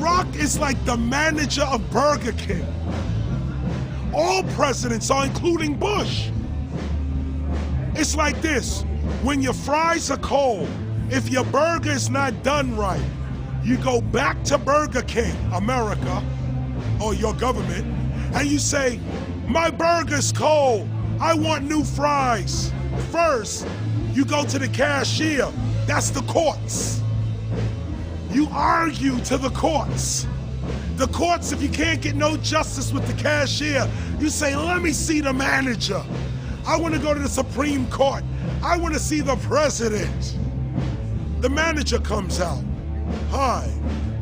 Barack is like the manager of Burger King. All presidents are, including Bush. It's like this, when your fries are cold, if your burger is not done right, you go back to Burger King, America, or your government, and you say, my burger's cold, I want new fries. First, you go to the cashier, that's the courts. You argue to the courts. The courts, if you can't get no justice with the cashier, you say, let me see the manager. I want to go to the Supreme Court. I want to see the president. The manager comes out. Hi,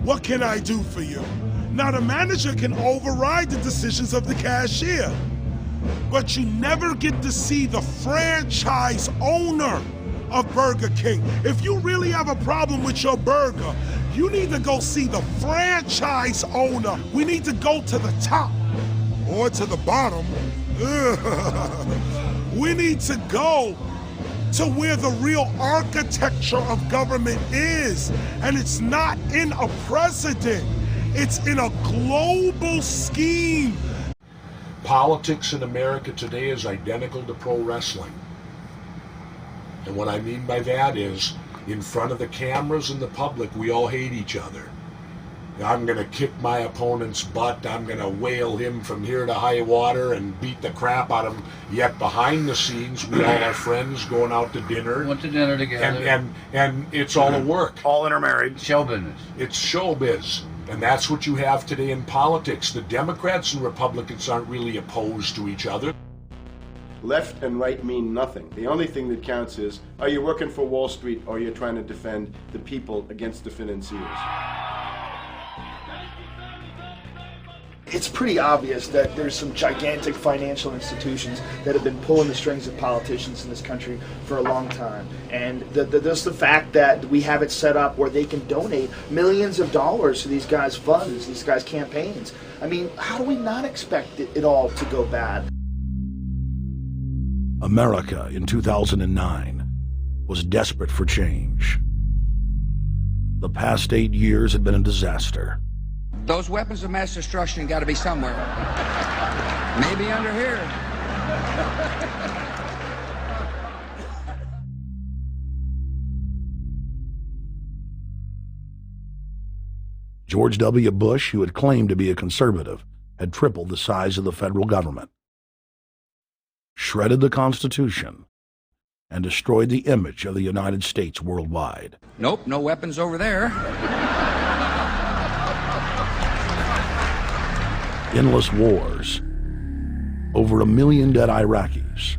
what can I do for you? Now the manager can override the decisions of the cashier, but you never get to see the franchise owner of Burger King. If you really have a problem with your burger, you need to go see the franchise owner. We need to go to the top or to the bottom. We need to go to where the real architecture of government is. And it's not in a president, it's in a global scheme. Politics in America today is identical to pro wrestling. And what I mean by that is, in front of the cameras and the public, we all hate each other. I'm going to kick my opponent's butt, I'm going to whale him from here to high water and beat the crap out of him. Yet behind the scenes, we all are friends going out to dinner. Went to dinner together. And it's all a work. All intermarried. Show business. It's showbiz. And that's what you have today in politics. The Democrats and Republicans aren't really opposed to each other. Left and right mean nothing. The only thing that counts is, are you working for Wall Street or you're trying to defend the people against the financiers? It's pretty obvious that there's some gigantic financial institutions that have been pulling the strings of politicians in this country for a long time. And just the fact that we have it set up where they can donate millions of dollars to these guys' funds, these guys' campaigns. I mean, how do we not expect it all to go bad? America in 2009 was desperate for change. The past 8 years had been a disaster. Those weapons of mass destruction got to be somewhere. Maybe under here. George W. Bush, who had claimed to be a conservative, had tripled the size of the federal government, shredded the Constitution, and destroyed the image of the United States worldwide. Nope, no weapons over there. Endless wars, over 1 million dead Iraqis,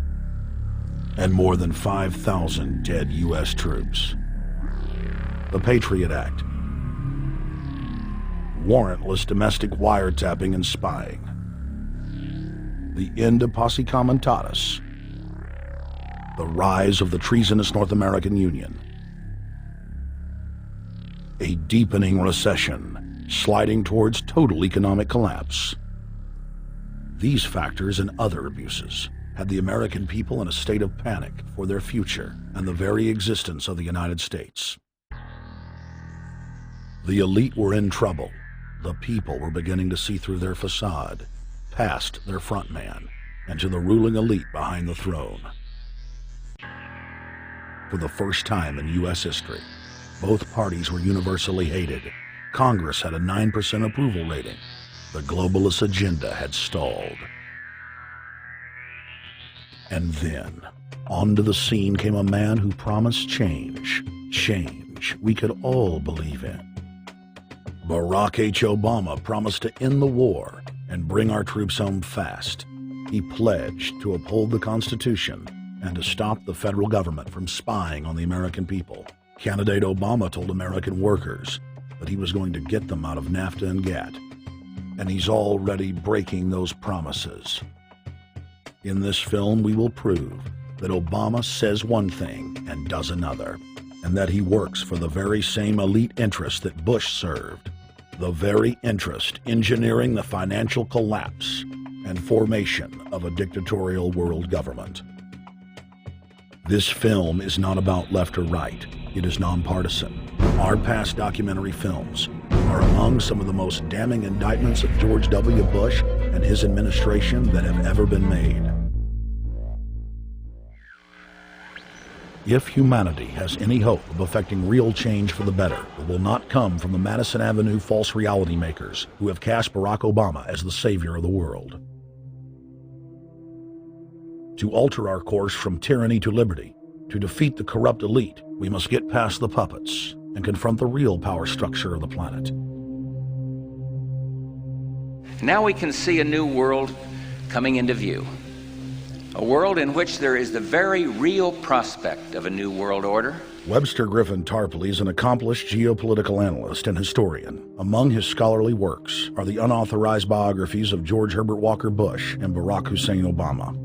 and more than 5,000 dead U.S. troops. The Patriot Act, warrantless domestic wiretapping and spying, the end of posse comitatus, the rise of the treasonous North American Union, a deepening recession sliding towards total economic collapse. These factors and other abuses had the American people in a state of panic for their future and the very existence of the United States. The elite were in trouble. The people were beginning to see through their facade, past their front man, and to the ruling elite behind the throne. For the first time in U.S. history, both parties were universally hated. Congress had a 9% approval rating. The globalist agenda had stalled. And then, onto the scene came a man who promised change. Change we could all believe in. Barack H. Obama promised to end the war and bring our troops home fast. He pledged to uphold the Constitution and to stop the federal government from spying on the American people. Candidate Obama told American workers that he was going to get them out of NAFTA and GATT. And he's already breaking those promises. In this film, we will prove that Obama says one thing and does another, and that he works for the very same elite interests that Bush served, the very interest engineering the financial collapse and formation of a dictatorial world government. This film is not about left or right. It is nonpartisan. Our past documentary films are among some of the most damning indictments of George W. Bush and his administration that have ever been made. If humanity has any hope of effecting real change for the better, it will not come from the Madison Avenue false reality makers who have cast Barack Obama as the savior of the world. To alter our course from tyranny to liberty, to defeat the corrupt elite, we must get past the puppets and confront the real power structure of the planet. Now we can see a new world coming into view. A world in which there is the very real prospect of a new world order. Webster Griffin Tarpley is an accomplished geopolitical analyst and historian. Among his scholarly works are the unauthorized biographies of George Herbert Walker Bush and Barack Hussein Obama.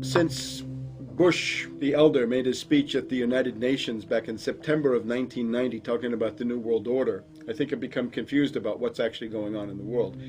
Since Bush the elder made his speech at the United Nations back in September of 1990 talking about the New World Order, I think I've become confused about what's actually going on in the world.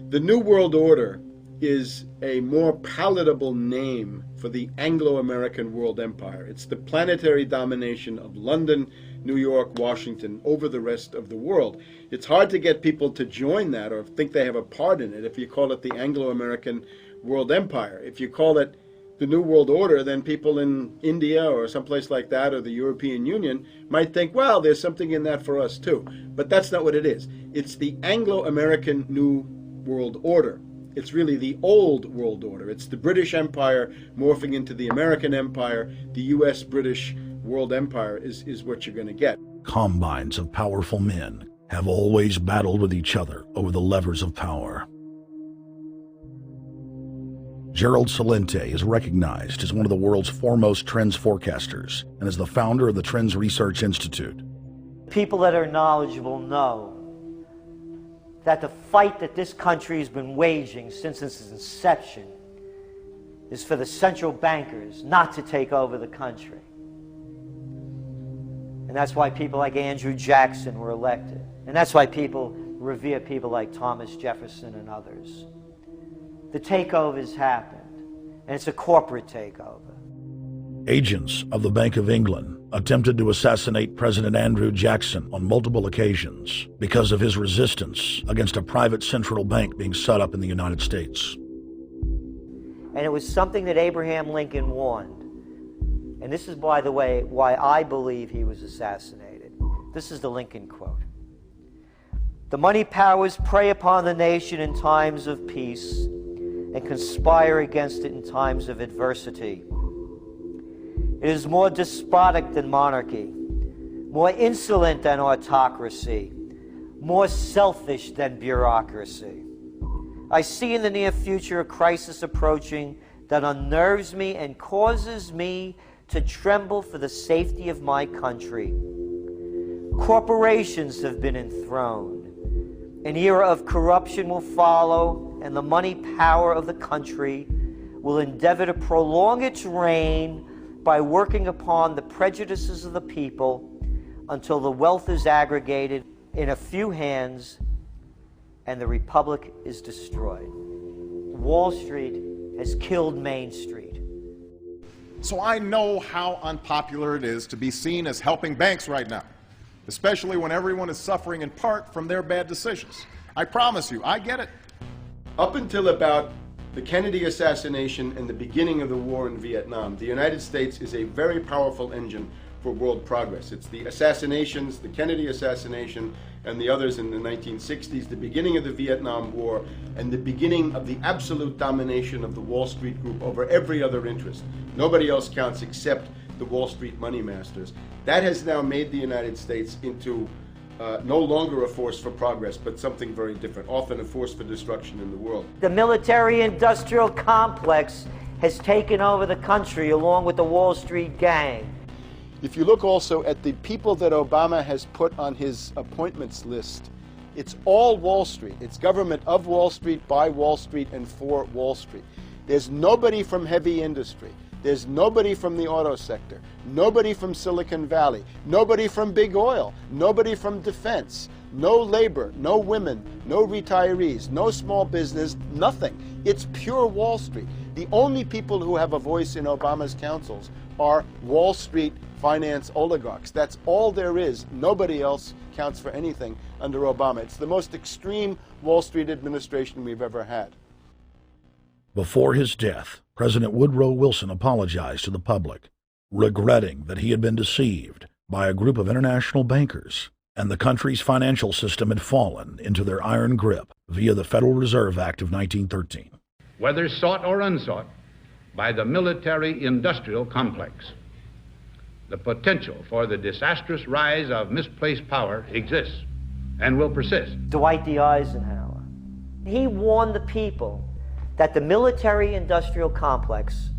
The New World Order is a more palatable name for the Anglo-American world empire. It's the planetary domination of London, New York, Washington over the rest of the world. It's hard to get people to join that or think they have a part in it if you call it the Anglo-American world empire. If you call it the New World Order, then people in India or someplace like that or the European Union might think, well, there's something in that for us too. But that's not what it is. It's the Anglo-American New World Order. It's really the old world order. It's the British Empire morphing into the American Empire. The U.S.-British world empire is what you're going to get. Combines of powerful men have always battled with each other over the levers of power. Gerald Celente is recognized as one of the world's foremost trends forecasters and is the founder of the Trends Research Institute. People that are knowledgeable know that the fight that this country has been waging since its inception is for the central bankers not to take over the country. And that's why people like Andrew Jackson were elected. And that's why people revere people like Thomas Jefferson and others. The takeover's happened, and it's a corporate takeover. Agents of the Bank of England attempted to assassinate President Andrew Jackson on multiple occasions because of his resistance against a private central bank being set up in the United States. And it was something that Abraham Lincoln warned. And this is, by the way, why I believe he was assassinated. This is the Lincoln quote. The money powers prey upon the nation in times of peace and conspire against it in times of adversity. It is more despotic than monarchy, more insolent than autocracy, more selfish than bureaucracy. I see in the near future a crisis approaching that unnerves me and causes me to tremble for the safety of my country. Corporations have been enthroned. An era of corruption will follow, and the money power of the country will endeavor to prolong its reign by working upon the prejudices of the people until the wealth is aggregated in a few hands and the republic is destroyed. Wall Street has killed Main Street. So I know how unpopular it is to be seen as helping banks right now, especially when everyone is suffering in part from their bad decisions. I promise you, I get it. Up until about the Kennedy assassination and the beginning of the war in Vietnam, the United States is a very powerful engine for world progress. It's the assassinations, the Kennedy assassination, and the others in the 1960s, the beginning of the Vietnam War, and the beginning of the absolute domination of the Wall Street Group over every other interest. Nobody else counts except the Wall Street money masters. That has now made the United States into no longer a force for progress, but something very different, often a force for destruction in the world. The military-industrial complex has taken over the country along with the Wall Street gang. If you look also at the people that Obama has put on his appointments list, it's all Wall Street. It's government of Wall Street, by Wall Street, and for Wall Street. There's nobody from heavy industry. There's nobody from the auto sector, nobody from Silicon Valley, nobody from big oil, nobody from defense, no labor, no women, no retirees, no small business, nothing. It's pure Wall Street. The only people who have a voice in Obama's councils are Wall Street finance oligarchs. That's all there is. Nobody else counts for anything under Obama. It's the most extreme Wall Street administration we've ever had. Before his death, President Woodrow Wilson apologized to the public, regretting that he had been deceived by a group of international bankers, and the country's financial system had fallen into their iron grip via the Federal Reserve Act of 1913. Whether sought or unsought by the military-industrial complex, the potential for the disastrous rise of misplaced power exists and will persist. Dwight D. Eisenhower, he warned the people that the military-industrial complex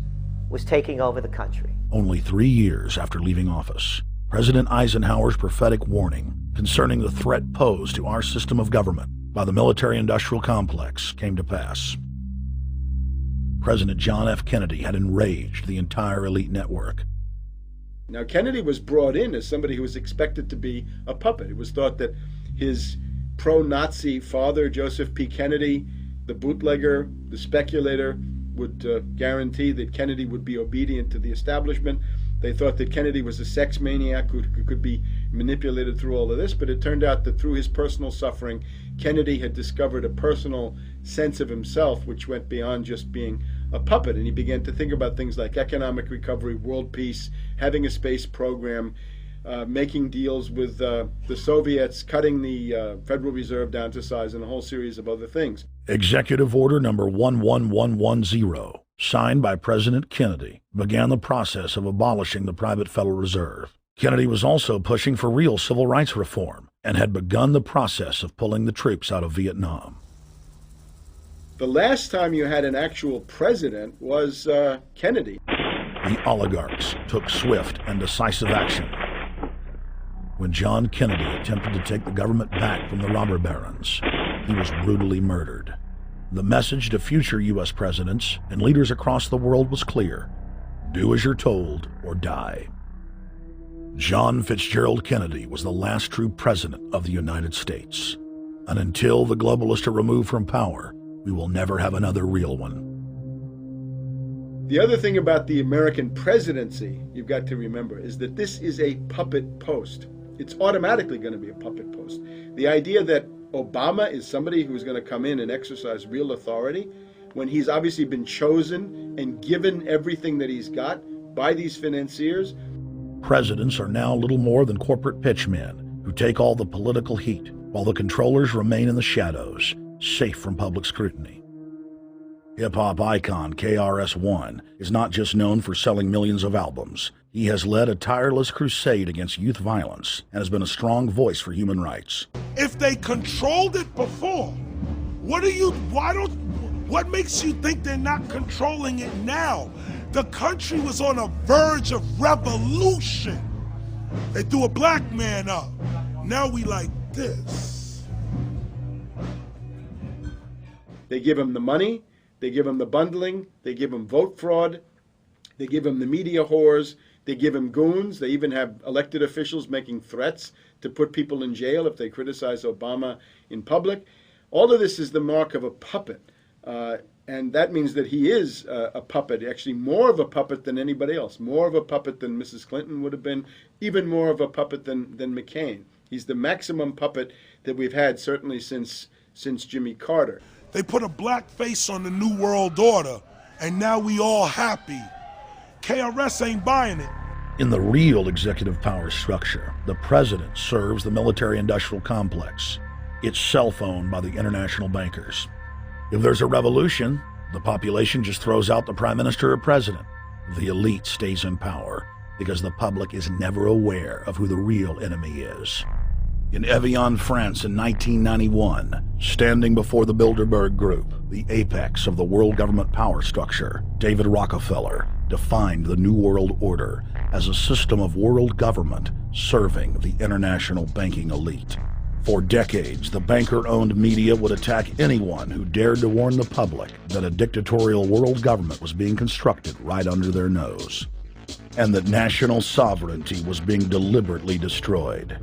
was taking over the country. Only 3 years after leaving office, President Eisenhower's prophetic warning concerning the threat posed to our system of government by the military-industrial complex came to pass. President John F. Kennedy had enraged the entire elite network. Now, Kennedy was brought in as somebody who was expected to be a puppet. It was thought that his pro-Nazi father, Joseph P. Kennedy, the bootlegger, the speculator, would guarantee that Kennedy would be obedient to the establishment. They thought that Kennedy was a sex maniac who could be manipulated through all of this, but it turned out that through his personal suffering, Kennedy had discovered a personal sense of himself which went beyond just being a puppet, and he began to think about things like economic recovery, world peace, having a space program, making deals with the Soviets, cutting the Federal Reserve down to size, and a whole series of other things. Executive Order number 11110, signed by President Kennedy, began the process of abolishing the private Federal Reserve. Kennedy was also pushing for real civil rights reform and had begun the process of pulling the troops out of Vietnam. The last time you had an actual president was Kennedy. The oligarchs took swift and decisive action. When John Kennedy attempted to take the government back from the robber barons, he was brutally murdered. The message to future U.S. presidents and leaders across the world was clear: do as you're told or die. John Fitzgerald Kennedy was the last true president of the United States. And until the globalists are removed from power, we will never have another real one. The other thing about the American presidency you've got to remember is that this is a puppet post. It's automatically going to be a puppet post. The idea that Obama is somebody who's going to come in and exercise real authority when he's obviously been chosen and given everything that he's got by these financiers. Presidents are now little more than corporate pitchmen who take all the political heat, while the controllers remain in the shadows, safe from public scrutiny. Hip-hop icon KRS-One is not just known for selling millions of albums. He has led a tireless crusade against youth violence and has been a strong voice for human rights. If they controlled it before, what makes you think they're not controlling it now? The country was on a verge of revolution. They threw a black man up. Now we like this. They give him the money, they give him the bundling, they give him vote fraud, they give him the media whores, they give him goons, they even have elected officials making threats to put people in jail if they criticize Obama in public. All of this is the mark of a puppet. And that means that he is a puppet, actually more of a puppet than anybody else, more of a puppet than Mrs. Clinton would have been, even more of a puppet than McCain. He's the maximum puppet that we've had certainly since Jimmy Carter. They put a black face on the New World Order, and now we all happy. KRS ain't buying it. In the real executive power structure, the president serves the military-industrial complex, itself owned by the international bankers. If there's a revolution, the population just throws out the prime minister or president. The elite stays in power because the public is never aware of who the real enemy is. In Evian, France in 1991, standing before the Bilderberg Group, the apex of the world government power structure, David Rockefeller defined the New World Order as a system of world government serving the international banking elite. For decades, the banker-owned media would attack anyone who dared to warn the public that a dictatorial world government was being constructed right under their nose, and that national sovereignty was being deliberately destroyed.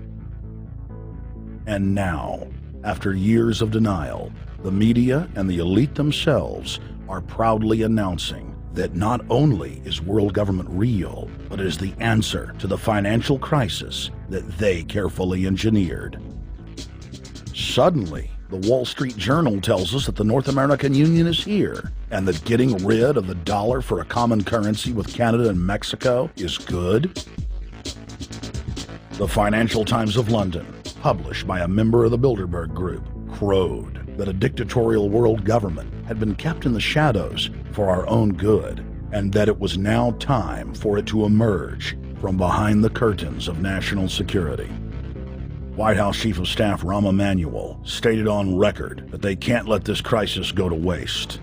And now, after years of denial, the media and the elite themselves are proudly announcing that not only is world government real, but is the answer to the financial crisis that they carefully engineered. Suddenly, the Wall Street Journal tells us that the North American Union is here, and that getting rid of the dollar for a common currency with Canada and Mexico is good. The Financial Times of London, published by a member of the Bilderberg Group, crowed that a dictatorial world government had been kept in the shadows for our own good, and that it was now time for it to emerge from behind the curtains of national security. White House Chief of Staff Rahm Emanuel stated on record that they can't let this crisis go to waste.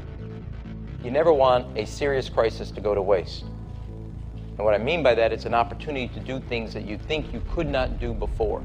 You never want a serious crisis to go to waste. And what I mean by that, it's an opportunity to do things that you think you could not do before.